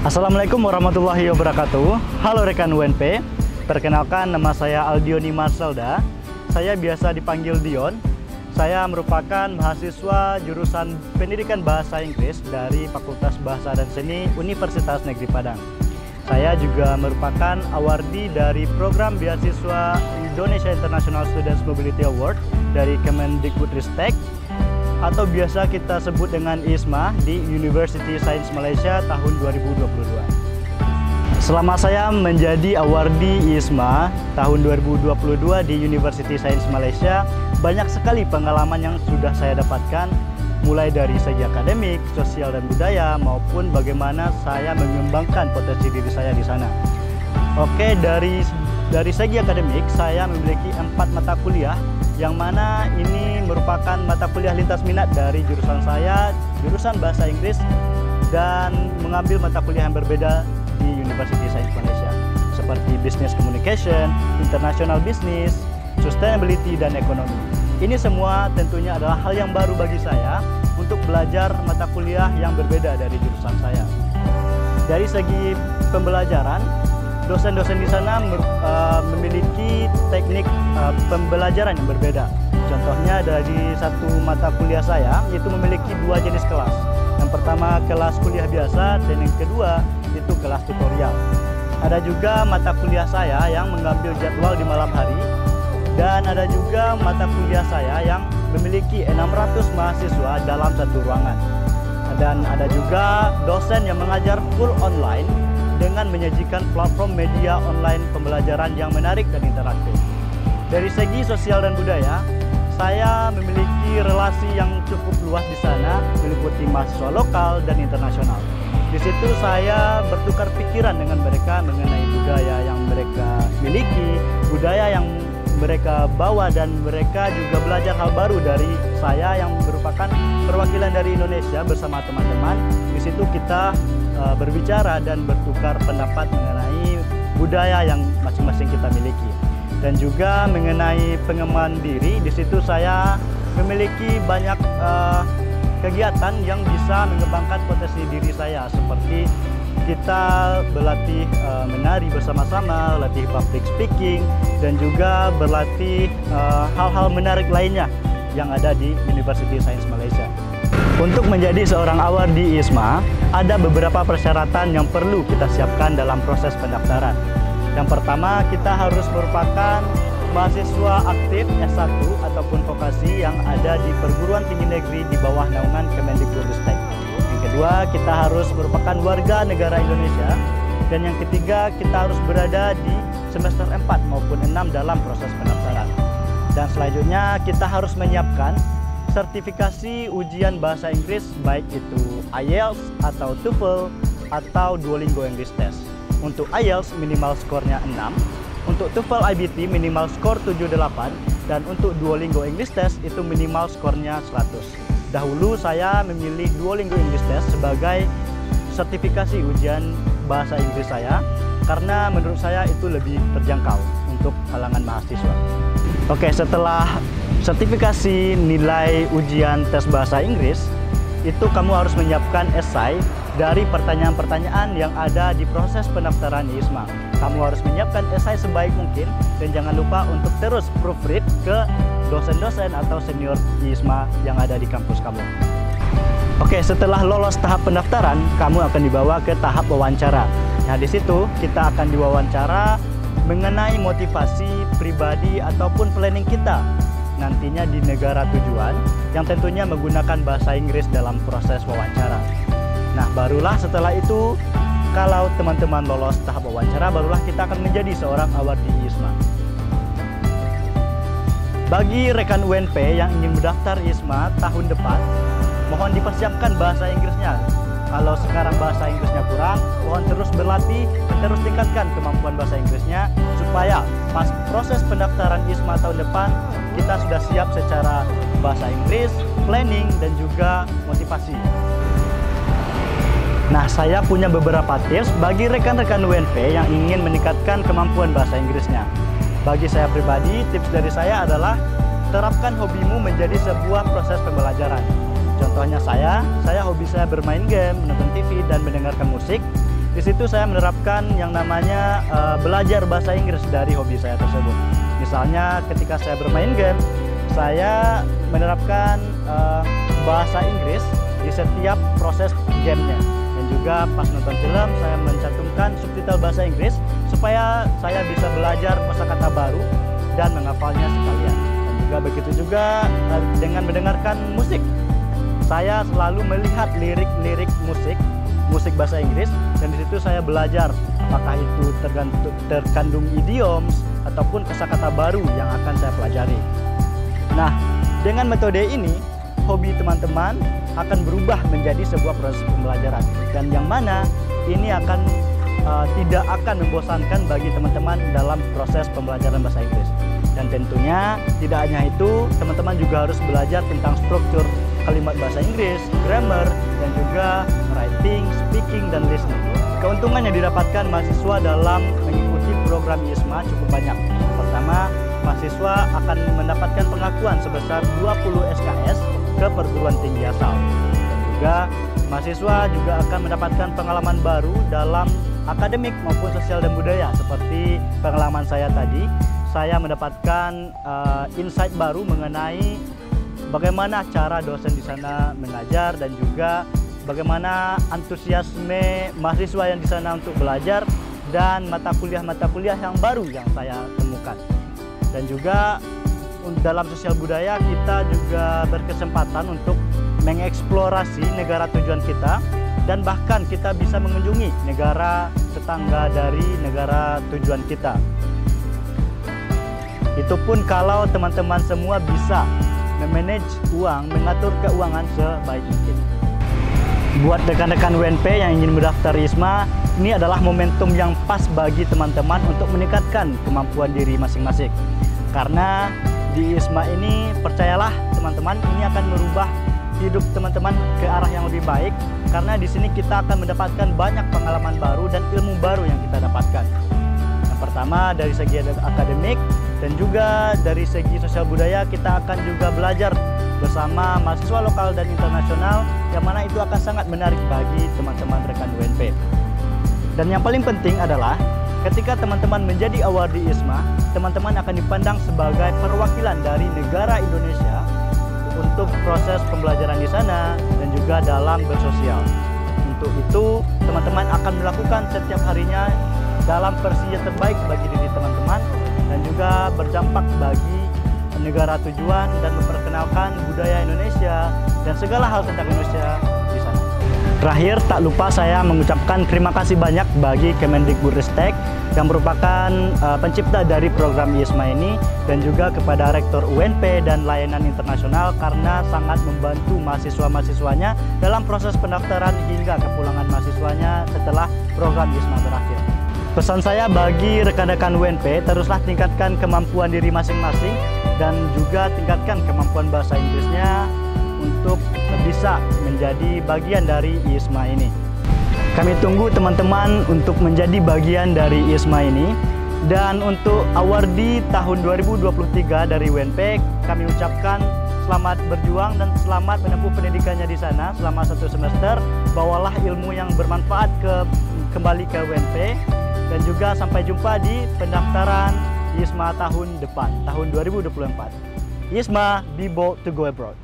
Assalamualaikum warahmatullahi wabarakatuh. Halo rekan UNP, perkenalkan nama saya Aldioni Marselda. Saya biasa dipanggil Dion. Saya merupakan mahasiswa jurusan Pendidikan Bahasa Inggris dari Fakultas Bahasa dan Seni Universitas Negeri Padang. Saya juga merupakan awardee dari program beasiswa Indonesia International Students Mobility Award dari Kemendikbudristek, atau biasa kita sebut dengan ISMA di University Science Malaysia tahun 2022. Selama saya menjadi awardee ISMA tahun 2022 di University Science Malaysia, banyak sekali pengalaman yang sudah saya dapatkan, mulai dari segi akademik, sosial dan budaya, maupun bagaimana saya mengembangkan potensi diri saya di sana. Oke, dari segi akademik, saya memiliki 4 mata kuliah, yang mana ini merupakan mata kuliah lintas minat dari jurusan saya, jurusan Bahasa Inggris, dan mengambil mata kuliah yang berbeda di University Science Malaysia, seperti Business Communication, International Business, Sustainability, dan Ekonomi. Ini semua tentunya adalah hal yang baru bagi saya untuk belajar mata kuliah yang berbeda dari jurusan saya. Dari segi pembelajaran, dosen-dosen di sana memiliki teknik pembelajaran yang berbeda. Contohnya dari satu mata kuliah saya, itu memiliki 2 jenis kelas. Yang pertama kelas kuliah biasa, dan yang kedua itu kelas tutorial. Ada juga mata kuliah saya yang mengambil jadwal di malam hari, dan ada juga mata kuliah saya yang memiliki 600 mahasiswa dalam satu ruangan. Dan ada juga dosen yang mengajar full online dengan menyajikan platform media online pembelajaran yang menarik dan interaktif. Dari segi sosial dan budaya, saya memiliki relasi yang cukup luas di sana, meliputi mahasiswa lokal dan internasional. Di situ saya bertukar pikiran dengan mereka mengenai budaya yang mereka miliki, budaya yang mereka bawa, dan mereka juga belajar hal baru dari saya yang merupakan perwakilan dari Indonesia bersama teman-teman. Di situ kita berbicara dan bertukar pendapat mengenai budaya yang masing-masing kita miliki, dan juga mengenai pengembangan diri. Di situ saya memiliki banyak kegiatan yang bisa mengembangkan potensi diri saya, seperti kita berlatih menari bersama-sama, latih public speaking, dan juga berlatih hal-hal menarik lainnya yang ada di University Science Malaysia. Untuk menjadi seorang awardee ISMA, ada beberapa persyaratan yang perlu kita siapkan dalam proses pendaftaran. Yang pertama, kita harus merupakan mahasiswa aktif S1 ataupun vokasi yang ada di perguruan tinggi negeri di bawah naungan Kemendikbudristek. Yang kedua, kita harus merupakan warga negara Indonesia. Dan yang ketiga, kita harus berada di semester 4 maupun 6 dalam proses pendaftaran. Dan selanjutnya, kita harus menyiapkan sertifikasi ujian bahasa Inggris, baik itu IELTS atau TOEFL atau Duolingo English Test. Untuk IELTS minimal skornya 6, untuk TOEFL IBT minimal skor 78, dan untuk Duolingo English Test itu minimal skornya 100. Dahulu saya memilih Duolingo English Test sebagai sertifikasi ujian bahasa Inggris saya, karena menurut saya itu lebih terjangkau untuk kalangan mahasiswa. Oke, setelah sertifikasi nilai ujian tes bahasa Inggris, itu kamu harus menyiapkan esai dari pertanyaan-pertanyaan yang ada di proses pendaftaran ISMA. Kamu harus menyiapkan esai sebaik mungkin, dan jangan lupa untuk terus proofread ke dosen-dosen atau senior ISMA yang ada di kampus kamu. Oke, setelah lolos tahap pendaftaran, kamu akan dibawa ke tahap wawancara. Nah, di situ kita akan diwawancara mengenai motivasi pribadi ataupun planning kita nantinya di negara tujuan, yang tentunya menggunakan bahasa Inggris dalam proses wawancara. Nah, barulah setelah itu, kalau teman-teman lolos tahap wawancara, barulah kita akan menjadi seorang awardee ISMA. Bagi rekan UNP yang ingin mendaftar ISMA tahun depan, mohon dipersiapkan bahasa Inggrisnya. Kalau sekarang bahasa Inggrisnya kurang, mohon terus berlatih, terus tingkatkan kemampuan bahasa Inggrisnya, supaya pas proses pendaftaran ISMA tahun depan, kita sudah siap secara bahasa Inggris, planning, dan juga motivasi. Nah, saya punya beberapa tips bagi rekan-rekan UNP yang ingin meningkatkan kemampuan bahasa Inggrisnya. Bagi saya pribadi, tips dari saya adalah terapkan hobimu menjadi sebuah proses pembelajaran. Contohnya saya hobi saya bermain game, menonton TV, dan mendengarkan musik. Di situ saya menerapkan yang namanya belajar bahasa Inggris dari hobi saya tersebut. Misalnya ketika saya bermain game, saya menerapkan bahasa Inggris di setiap proses gamenya. Dan juga pas nonton film, saya mencantumkan subtitle bahasa Inggris supaya saya bisa belajar kosakata baru dan menghafalnya sekalian. Dan juga begitu juga dengan mendengarkan musik. Saya selalu melihat lirik-lirik musik bahasa Inggris, dan di situ saya belajar apakah itu terkandung idioms ataupun kosakata baru yang akan saya pelajari. Nah, dengan metode ini, hobi teman-teman akan berubah menjadi sebuah proses pembelajaran, dan yang mana ini akan tidak akan membosankan bagi teman-teman dalam proses pembelajaran bahasa Inggris. Dan tentunya tidak hanya itu, teman-teman juga harus belajar tentang struktur kalimat bahasa Inggris, grammar, dan juga writing, speaking, dan listening. Keuntungan yang didapatkan mahasiswa dalam mengikuti program ISMA cukup banyak. Pertama, mahasiswa akan mendapatkan pengakuan sebesar 20 SKS ke perguruan tinggi asal. Dan juga mahasiswa juga akan mendapatkan pengalaman baru dalam akademik maupun sosial dan budaya. Seperti pengalaman saya tadi, saya mendapatkan insight baru mengenai bagaimana cara dosen di sana mengajar, dan juga bagaimana antusiasme mahasiswa yang di sana untuk belajar, dan mata kuliah yang baru yang saya temukan. Dan juga dalam sosial budaya kita juga berkesempatan untuk mengeksplorasi negara tujuan kita, dan bahkan kita bisa mengunjungi negara tetangga dari negara tujuan kita. Itu pun kalau teman-teman semua bisa memanage uang, mengatur keuangan sebaik mungkin. Buat rekan-rekan UNP yang ingin mendaftar ISMA, ini adalah momentum yang pas bagi teman-teman untuk meningkatkan kemampuan diri masing-masing. Karena di ISMA ini, percayalah teman-teman, ini akan merubah hidup teman-teman ke arah yang lebih baik. Karena di sini kita akan mendapatkan banyak pengalaman baru dan ilmu baru yang kita dapatkan. Yang pertama dari segi akademik, dan juga dari segi sosial budaya kita akan juga belajar bersama mahasiswa lokal dan internasional, yang mana itu akan sangat menarik bagi teman-teman rekan UNP. Dan yang paling penting adalah ketika teman-teman menjadi awardee ISMA, teman-teman akan dipandang sebagai perwakilan dari negara Indonesia untuk proses pembelajaran di sana dan juga dalam bersosial. Untuk itu, teman-teman akan melakukan setiap harinya dalam versi yang terbaik bagi diri teman-teman, dan juga berdampak bagi negara tujuan dan memperkenalkan budaya Indonesia dan segala hal tentang Indonesia di sana. Terakhir, tak lupa saya mengucapkan terima kasih banyak bagi Kemendikbudristek yang merupakan pencipta dari program ISMA ini, dan juga kepada Rektor UNP dan Layanan Internasional karena sangat membantu mahasiswa-mahasiswanya dalam proses pendaftaran hingga kepulangan mahasiswanya setelah program ISMA berakhir. Pesan saya bagi rekan-rekan UNP, teruslah tingkatkan kemampuan diri masing-masing dan juga tingkatkan kemampuan bahasa Inggrisnya untuk bisa menjadi bagian dari ISMA ini. Kami tunggu teman-teman untuk menjadi bagian dari ISMA ini. Dan untuk awardee tahun 2023 dari UNP, kami ucapkan selamat berjuang dan selamat menempuh pendidikannya di sana selama 1 semester. Bawalah ilmu yang bermanfaat kembali ke UNP. Dan juga sampai jumpa di pendaftaran ISMA tahun depan, tahun 2024. ISMA, be bold to go abroad.